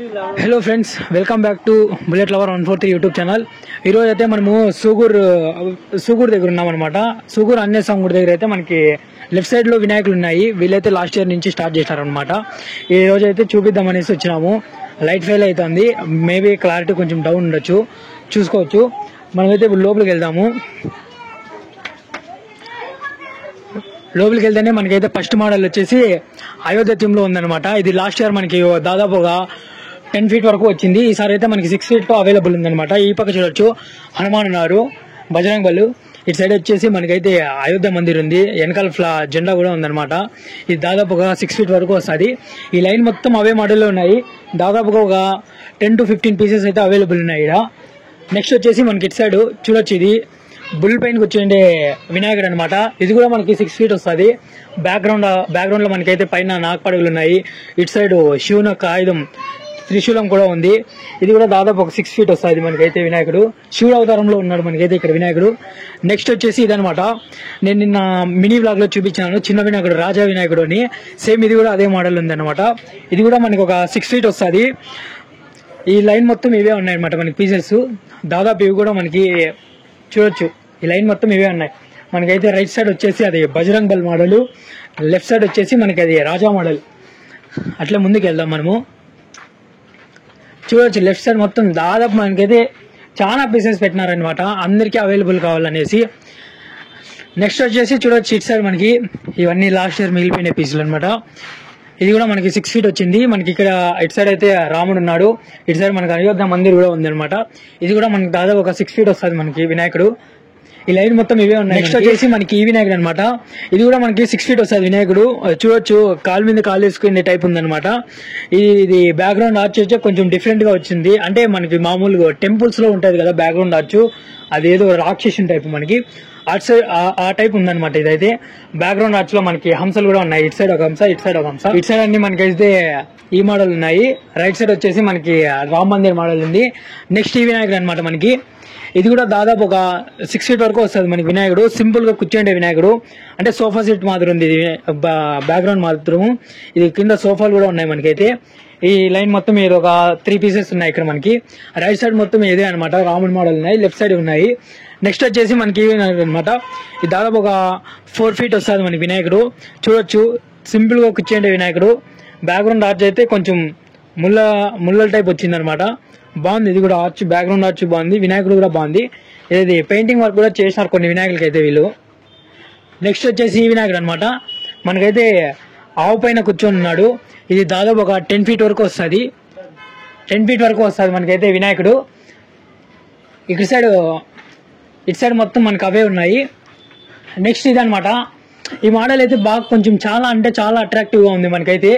Hello friends, welcome back to bullet lover 143 YouTube channel. ఈరోజు అయితే మనము సూగూర్ దగ్గర ఉన్నామన్నమాట. సూగూర్ ఆంజనేయ స్వామి గుడి దగ్గర అయితే మనకి లెఫ్ట్ సైడ్ లో వినాయకులు ఉన్నాయి. వీళ్ళైతే లాస్ట్ ఇయర్ నుంచి స్టార్ట్ చేశారనమాట. ఈ రోజు అయితే చూపిద్దామనేసి వచ్చినాము. లైట్ ఫెయిల్ అవుతుంది, మేబీ క్లారిటీ కొంచెం డౌన్ ఉండొచ్చు, చూసుకోవచ్చు. మనమైతే ఇప్పుడు లోపలికి వెళ్దాము. లోపలికి వెళ్తేనే మనకైతే ఫస్ట్ మోడల్ వచ్చేసి అయోధ్య థీమ్ లో ఉందన్నమాట. ఇది లాస్ట్ ఇయర్ మనకి దాదాపుగా 10 feet వరకు వచ్చింది. ఈసారి అయితే మనకి 6 feet అవైలబుల్ ఉందన్నమాట. ఈ పక్క చూడొచ్చు హనుమాన్ ఉన్నారు, బజరంగ్ బలు. ఇటు సైడ్ వచ్చేసి మనకైతే అయోధ్య మందిర్ ఉంది, వెనకాల జెండా కూడా ఉందన్నమాట. ఇది దాదాపుగా 6 feet వరకు వస్తుంది. ఈ లైన్ మొత్తం అవే మోడల్లో ఉన్నాయి. దాదాపుగా ఒక 10 to 15 పీసెస్ అయితే అవైలబుల్ ఉన్నాయి ఇక్కడ. నెక్స్ట్ వచ్చేసి మనకి ఇటు సైడ్ చూడొచ్చు, ఇది బుల్ పైన కూర్చోండే వినాయకుడు అనమాట. ఇది కూడా మనకి 6 feet వస్తుంది. బ్యాక్గ్రౌండ్ లో మనకైతే పైన నాగపడుగులు ఉన్నాయి. ఇటు సైడ్ శివుని యొక్క ఆయుధం త్రిశూలం కూడా ఉంది. ఇది కూడా దాదాపు ఒక 6 feet వస్తుంది మనకైతే వినాయకుడు. శివుడు అవతారంలో ఉన్నాడు మనకైతే ఇక్కడ వినాయకుడు. నెక్స్ట్ వచ్చేసి ఇదనమాట, నేను నిన్న మినీ బ్లాగ్ లో చూపించాను చిన్న వినాయకుడు, రాజా వినాయకుడు అని. సేమ్ ఇది కూడా అదే మోడల్ ఉంది అనమాట. ఇది కూడా మనకి ఒక 6 feet వస్తుంది. ఈ లైన్ మొత్తం ఇవే ఉన్నాయన్నమాట మనకి పీసెస్. దాదాపు ఇవి కూడా మనకి చూడొచ్చు, ఈ లైన్ మొత్తం ఇవే ఉన్నాయి మనకైతే. రైట్ సైడ్ వచ్చేసి అది బజరంగ్ బల్ మోడల్, లెఫ్ట్ సైడ్ వచ్చేసి మనకి అది రాజా మోడల్. అట్లా ముందుకు వెళ్దాం మనము. చూడొచ్చు లెఫ్ట్ సైడ్ మొత్తం దాదాపు మనకైతే చాలా పీసెస్ పెట్టినారనమాట, అందరికీ అవైలబుల్ కావాలనేసి. నెక్స్ట్ వచ్చేసి చూడొచ్చు ఇటు సైడ్ మనకి ఇవన్నీ లాస్ట్ ఇయర్ మిగిలిపోయిన పీసులు అనమాట. ఇది కూడా మనకి 6 feet వచ్చింది మనకి. ఇక్కడ ఇటు సైడ్ అయితే రాముడు ఉన్నాడు, ఇటు సైడ్ మనకి అయోధ్య మందిర్ కూడా ఉంది అనమాట. ఇది కూడా మనకి దాదాపు ఒక 6 feet వస్తుంది మనకి వినాయకుడు. ఈ లైన్ మొత్తం ఇవే ఉన్నాయి. నెక్స్ట్ వచ్చేసి మనకి ఈ వినాయకుడు అనమాట. ఇది కూడా మనకి 6 feet వస్తుంది వినాయకుడు. చూడొచ్చు కాలు మీద కాలు వేసుకునే టైప్ ఉందన్నమాట. ఇది బ్యాక్గ్రౌండ్ ఆర్చ్ వచ్చి కొంచెం డిఫరెంట్ గా వచ్చింది. అంటే మనకి మామూలుగా టెంపుల్స్ లో ఉంటది కదా బ్యాక్గ్రౌండ్ ఆర్చ్, అదేదో రాక్షసుని టైప్ మనకి అటు సైడ్ ఆ టైప్ ఉందన్నమాట. ఇదైతే బ్యాక్గ్రౌండ్ ఆర్చ్ లో మనకి హంసలు కూడా ఉన్నాయి. ఇటు సైడ్ ఒక హంస, ఇటు సైడ్ ఒక హంస. ఇటు సైడ్ అన్ని మనకైతే ఈ మోడల్ ఉన్నాయి. రైట్ సైడ్ వచ్చేసి మనకి రామ్ మందిర్ మోడల్ ఉంది. నెక్స్ట్ ఈ వినాయకుడు అనమాట మనకి. ఇది కూడా దాదాపు ఒక 6 feet వరకు వస్తుంది మనకి వినాయకుడు. సింపుల్ గా కూర్చోండే వినాయకుడు, అంటే సోఫా సెట్ మాత్రం ఉంది ఇది బ్యాక్గ్రౌండ్ మాత్రం. ఇది కింద సోఫాలు కూడా ఉన్నాయి మనకైతే. ఈ లైన్ మొత్తం ఇది ఒక 3 pieces ఉన్నాయి ఇక్కడ మనకి. రైట్ సైడ్ మొత్తం ఇదే అనమాట, రాముడి మోడల్ ఉన్నాయి, లెఫ్ట్ సైడ్ ఉన్నాయి. నెక్స్ట్ వచ్చేసి మనకి వినాయకుడు అనమాట. ఇది దాదాపు ఒక 4 feet వస్తుంది మనకి వినాయకుడు. చూడొచ్చు సింపుల్ గా కూర్చోండే వినాయకుడు. బ్యాక్గ్రౌండ్ ఆర్చ్ అయితే కొంచెం ముళ్ళ టైప్ వచ్చింది అనమాట. బాగుంది ఇది కూడా ఆర్చ్, బ్యాక్గ్రౌండ్ ఆర్చ్ బాగుంది, వినాయకుడు కూడా బాగుంది. ఇది పెయింటింగ్ వర్క్ కూడా చేసినారు కొన్ని వినాయకులకి అయితే వీళ్ళు. నెక్స్ట్ వచ్చేసి ఈ వినాయకుడు అనమాట. మనకైతే ఆవు పైన కూర్చొని ఉన్నాడు. ఇది దాదాపు ఒక 10 feet వరకు వస్తుంది. 10 feet వరకు వస్తుంది మనకైతే వినాయకుడు. ఇటు సైడ్ మొత్తం మనకు అవే ఉన్నాయి. నెక్స్ట్ ఇదనమాట. ఈ మోడల్ అయితే బాగా కొంచెం చాలా అట్రాక్టివ్ గా ఉంది మనకైతే.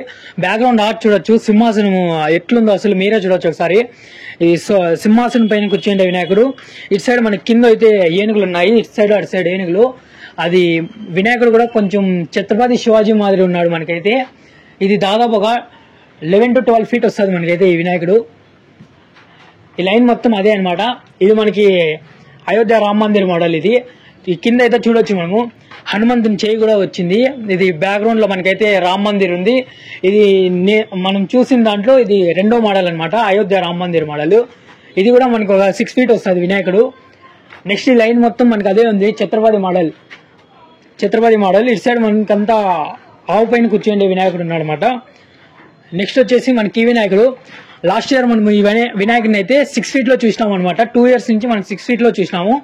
బ్యాక్గ్రౌండ్ ఆర్ట్ చూడొచ్చు, సింహాసనం ఎట్లుందో అసలు మీరే చూడొచ్చు ఒకసారి. ఈ సింహాసనం పైన కూర్చుండే వినాయకుడు. ఇటు సైడ్ మనకి కింద అయితే ఏనుగులు ఉన్నాయి, ఇటు సైడ్ అటు సైడ్ ఏనుగులు. అది వినాయకుడు కూడా కొంచెం ఛత్రపతి శివాజీ మాదిరి ఉన్నాడు మనకైతే. ఇది దాదాపు ఒక 11 to 12 feet వస్తుంది మనకైతే ఈ వినాయకుడు. ఈ లైన్ మొత్తం అదే అనమాట. ఇది మనకి అయోధ్య రామ్ మందిర్ మోడల్. ఇది ఈ కింద అయితే చూడొచ్చు మనము హనుమంతుని చేయి కూడా వచ్చింది. ఇది బ్యాక్గ్రౌండ్ లో మనకైతే రామ్ మందిర్ ఉంది. ఇది మనం చూసిన దాంట్లో ఇది రెండో మోడల్ అనమాట, అయోధ్య రామ్ మందిర్ మోడల్. ఇది కూడా మనకు ఒక 6 feet వస్తుంది వినాయకుడు. నెక్స్ట్ ఈ లైన్ మొత్తం మనకి అదే ఉంది, ఛత్రపతి మోడల్. ఇటు సైడ్ మనకంతా ఆవు పైన కూర్చోండే వినాయకుడు ఉన్నాడు అనమాట. నెక్స్ట్ వచ్చేసి మనకి ఈ వినాయకుడు. లాస్ట్ ఇయర్ మనం ఈ వినాయకుడిని అయితే 6 feet లో చూసినాము అనమాట. 2 years నుంచి మనం 6 feet లో చూసినాము.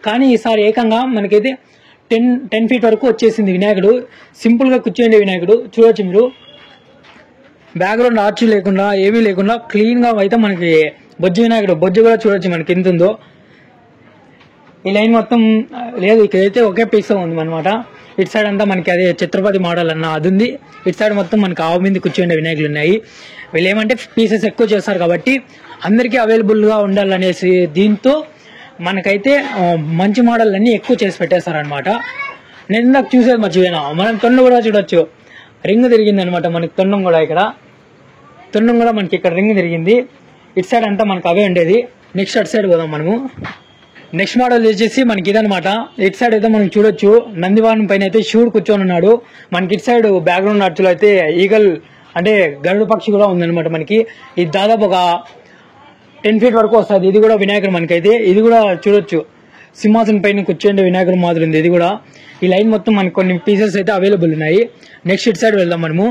కానీ ఈసారి ఏకంగా మనకైతే 10 feet వరకు వచ్చేసింది వినాయకుడు. సింపుల్ గా కూర్చోండే వినాయకుడు. చూడొచ్చు మీరు, బ్యాక్గ్రౌండ్ ఆర్చ్ లేకుండా ఏమీ లేకుండా క్లీన్ గా అయితే మనకి వినాయకుడు బొజ్జు కూడా చూడొచ్చు మనకి ఎంత ఉందో. ఈ లైన్ మొత్తం లేదు, ఇక్కడైతే ఒకే పీస్ ఉంది అనమాట. ఇటు సైడ్ అంతా మనకి అదే ఛత్రపతి మోడల్ అన్న అది ఉంది. ఇటు సైడ్ మొత్తం మనకి ఆవు మీద కూర్చోండే వినాయకులు ఉన్నాయి. వీళ్ళు ఏమంటే పీసెస్ ఎక్కువ చేస్తారు కాబట్టి అందరికీ అవైలబుల్ గా ఉండాలనేసి దీంతో మనకైతే మంచి మోడల్ అన్ని ఎక్కువ చేసి పెట్టేస్తారనమాట. నేను ఇందాక చూసేది మర్చిపోయినా, మనం తొండం కూడా చూడొచ్చు, రింగ్ తిరిగింది అనమాట మనకి. తొండం కూడా మనకి ఇక్కడ రింగ్ తిరిగింది. ఇటు సైడ్ అంతా మనకు అవే ఉండేది. నెక్స్ట్ అటు సైడ్ పోదాం మనము. నెక్స్ట్ మోడల్ వచ్చేసి మనకి ఇదనమాట. ఇటు సైడ్ అయితే మనం చూడొచ్చు నందివాహనం పైన అయితే శివుడు కూర్చొని ఉన్నాడు. మనకి ఇటు సైడ్ బ్యాక్గ్రౌండ్ ఆర్చ్ లో అయితే ఈగల్ అంటే గరుడ పక్షి కూడా ఉందన్నమాట మనకి. ఇది దాదాపు ఒక 10 feet వరకు వస్తుంది. ఇది కూడా వినాయకుడు మనకైతే. ఇది కూడా చూడొచ్చు, సింహాసనం పైన కూర్చోండి వినాయకుడు మాదిరి ఉంది ఇది కూడా. ఈ లైన్ మొత్తం మనకి కొన్ని పీసెస్ అయితే అవైలబుల్ ఉన్నాయి. నెక్స్ట్ ఇటు సైడ్ వెళ్దాం మనము.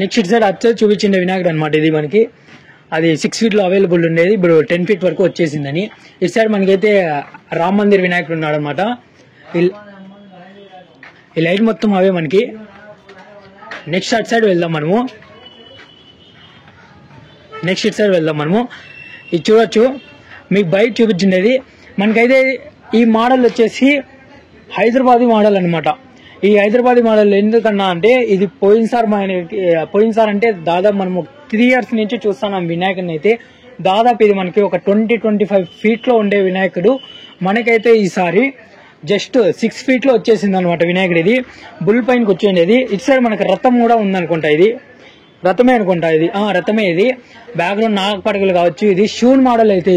నెక్స్ట్ ఇటు సైడ్ వచ్చే చూపించిండే వినాయకుడు అనమాట ఇది మనకి. అది 6 feet అవైలబుల్ ఉండేది, ఇప్పుడు 10 feet వరకు వచ్చేసిందని. ఇటు సైడ్ మనకైతే రామ్ మందిర్ వినాయకుడు ఉన్నాడు అనమాట. ఈ లైట్ మొత్తం అవే మనకి. నెక్స్ట్ అటు సైడ్ వెళ్దాం మనము. ఇది చూడొచ్చు, మీకు బయట చూపించిండేది మనకైతే. ఈ మోడల్ వచ్చేసి హైదరాబాదీ మోడల్ అనమాట. ఈ హైదరాబాదీ మోడల్ ఎందుకన్నా అంటే ఇది పోయినసారి అంటే దాదాపు మనము 3 years నుంచి చూస్తున్నాం వినాయకుడిని అయితే. దాదాపు ఇది మనకి ఒక 20-25 feet ఉండే వినాయకుడు మనకైతే ఈసారి జస్ట్ 6 feet వచ్చేసింది అనమాట వినాయకుడు. ఇది బుల్ పైన కూర్చోండేది. ఇటు సైడ్ మనకి రథం కూడా ఉందనుకుంటా, ఇది రథమే అనుకుంటా, ఇది రథమే. ఇది బ్యాక్గ్రౌండ్ నాగపడగలు కావచ్చు. ఇది షూన్ మోడల్ అయితే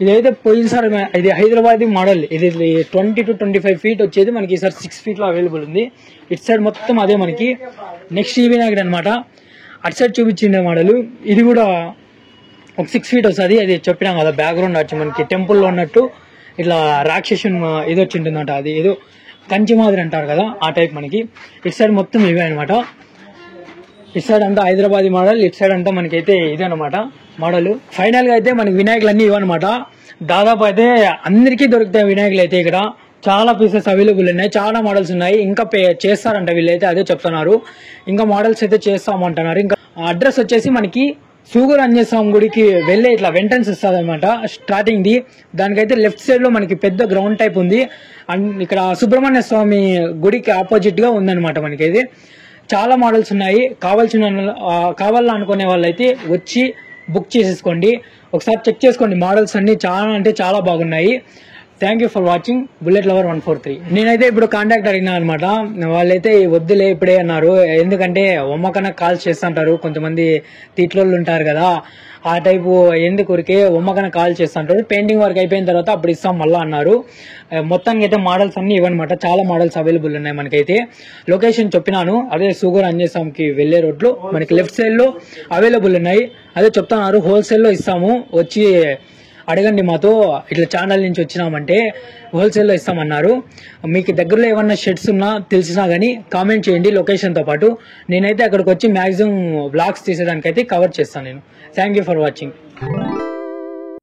ఇదైతే పోయినసారి ఇది హైదరాబాదీ మోడల్. ఇది 20-25 feet వచ్చేది మనకి ఈసారి 6 feet అవైలబుల్ ఉంది. ఇటు సైడ్ మొత్తం అదే మనకి. నెక్స్ట్ ఈ వినాయకుడు అనమాట. అటు సైడ్ చూపించిండే మోడల్ ఇది కూడా ఒక 6 feet వస్తుంది. అది చెప్పినాం కదా, బ్యాక్గ్రౌండ్ వచ్చి మనకి టెంపుల్లో ఉన్నట్టు ఇట్లా రాక్షసుని ఇది వచ్చింటుందంట. అది ఏదో కంచి మాదిరి అంటారు కదా, ఆ టైప్ మనకి. ఇటు సైడ్ మొత్తం ఇవే అనమాట. ఇటు సైడ్ అంతా హైదరాబాదీ మోడల్, ఇటు సైడ్ అంతా మనకైతే ఇదే అనమాట మోడల్. ఫైనల్ గా అయితే మనకి వినాయకులు అన్ని ఇవన్నమాట. దాదాపు అయితే అందరికీ దొరుకుతాయి వినాయకులు అయితే. ఇక్కడ చాలా పీసెస్ అవైలబుల్ ఉన్నాయి, చాలా మోడల్స్ ఉన్నాయి. ఇంకా చేస్తారంట వీళ్ళైతే, అదే చెప్తున్నారు. ఇంకా మోడల్స్ అయితే చేస్తామంటున్నారు. ఇంకా అడ్రస్ వచ్చేసి మనకి సూగూరు ఆంజనేయ స్వామి గుడికి వెళ్ళే ఇట్లా ఎంట్రన్స్ ఇస్తుంది అనమాట స్టార్టింగ్ ది. దానికైతే లెఫ్ట్ సైడ్ లో మనకి పెద్ద గ్రౌండ్ టైప్ ఉంది. అండ్ ఇక్కడ సుబ్రహ్మణ్య స్వామి గుడికి ఆపోజిట్ గా ఉందన్నమాట మనకైతే. చాలా మోడల్స్ ఉన్నాయి. కావాలనుకునే వాళ్ళైతే వచ్చి బుక్ చేసేసుకోండి. ఒకసారి చెక్ చేసుకోండి, మోడల్స్ అన్ని చాలా అంటే చాలా బాగున్నాయి. Thank you for watching bullet lover 143. నేనైతే ఇప్పుడు కాంటాక్ట్ అడిగినా అనమాట. వాళ్ళైతే వద్దులే ఇప్పుడే అన్నారు. ఎందుకంటే ఒమ్మకన్నా కాల్స్ చేస్తుంటారు, కొంతమంది తీట్లోళ్ళు ఉంటారు కదా, ఆ టైపు ఎందుకురికే ఒమ్మకన్నా కాల్ చేస్తుంటారు. పెయింటింగ్ వర్క్ అయిపోయిన తర్వాత అప్పుడు ఇస్తాం మళ్ళీ అన్నారు. మొత్తానికి అయితే మోడల్స్ అన్ని ఇవన్నమాట. చాలా మోడల్స్ అవైలబుల్ ఉన్నాయి మనకైతే. లొకేషన్ చెప్పినాను, అదే సూగూరు ఆంజనేయ స్వామికి వెళ్లే రోడ్లో మనకి లెఫ్ట్ సైడ్ లో అవైలబుల్ ఉన్నాయి. అదే చెప్తున్నారు, హోల్సేల్లో ఇస్తాము, వచ్చి అడగండి మాతో, ఇట్లా ఛానల్ నుంచి వచ్చినామంటే హోల్సేల్లో ఇస్తామన్నారు. మీకు దగ్గరలో ఏమన్నా షెడ్స్ ఉన్నా తెలిసినా కానీ కామెంట్ చేయండి లొకేషన్తో పాటు. నేనైతే అక్కడికి వచ్చి మ్యాక్సిమం వ్లాగ్స్ తీసేదానికైతే కవర్ చేస్తాను నేను. Thank you for watching.